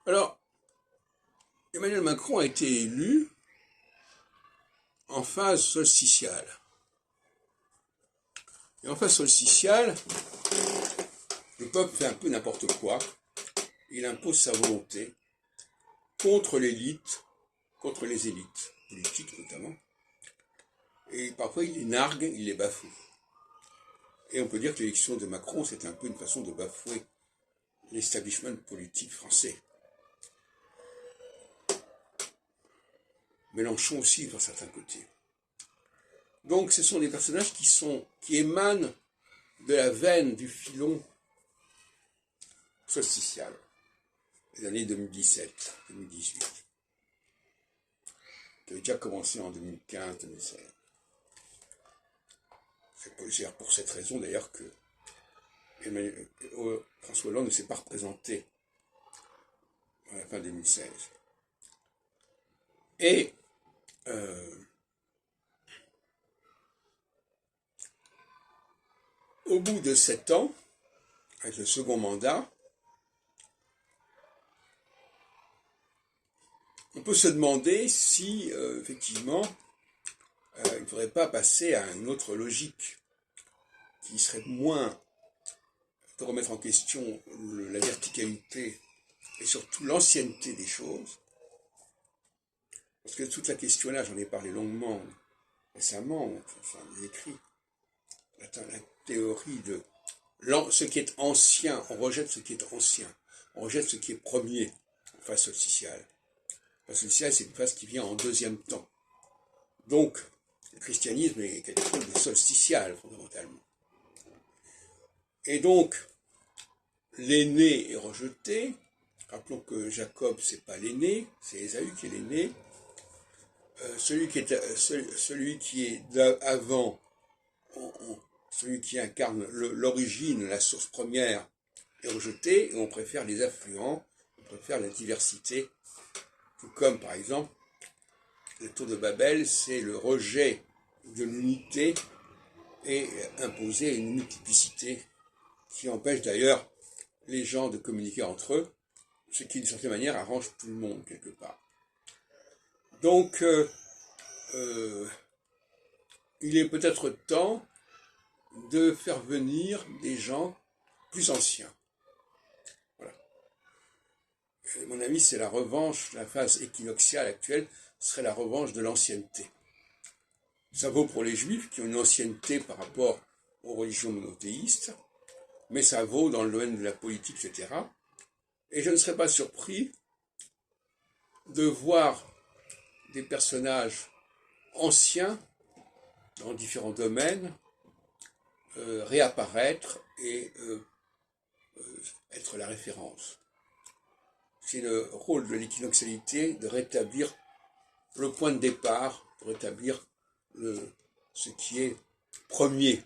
Alors, Emmanuel Macron a été élu en phase solsticiale. Et en phase solsticiale, le peuple fait un peu n'importe quoi. Il impose sa volonté contre l'élite, contre les élites, politiques notamment. Et parfois, il les nargue, il les bafoue. Et on peut dire que l'élection de Macron, c'est un peu une façon de bafouer l'establishment politique français. Mélenchon aussi, dans certains côtés. Donc, ce sont des personnages qui émanent de la veine du filon solsticial des années 2017-2018, qui avait déjà commencé en 2015-2016. C'est pour cette raison d'ailleurs que François Hollande ne s'est pas représenté à la fin 2016. Et au bout de 7 ans, avec le second mandat, on peut se demander si, effectivement, il ne faudrait pas passer à une autre logique qui serait moins de remettre en question la verticalité et surtout l'ancienneté des choses. Parce que toute la question là, j'en ai parlé longuement récemment, enfin des écrits, la théorie de ce qui est ancien, on rejette ce qui est ancien, on rejette ce qui est premier en phase solsticiale. La phase solsticiale, c'est une phase qui vient en deuxième temps. Donc, le christianisme est quelque chose de solsticial, fondamentalement. Et donc, l'aîné est rejeté. Rappelons que Jacob, c'est pas l'aîné, c'est Ésaü qui est l'aîné. Celui qui est avant, celui qui incarne l'origine, la source première, est rejeté, et on préfère les affluents, on préfère la diversité. Tout comme, par exemple, la tour de Babel, c'est le rejet de l'unité et imposer une multiplicité qui empêche d'ailleurs les gens de communiquer entre eux, ce qui d'une certaine manière arrange tout le monde quelque part. Donc, il est peut-être temps de faire venir des gens plus anciens. Voilà. Et à mon avis, c'est la revanche, la phase équinoxiale actuelle serait la revanche de l'ancienneté. Ça vaut pour les juifs qui ont une ancienneté par rapport aux religions monothéistes, mais ça vaut dans le domaine de la politique, etc. Et je ne serais pas surpris de voir des personnages anciens dans différents domaines réapparaître et être la référence. C'est le rôle de l'équinoxialité de rétablir le point de départ, de rétablir ce qui est premier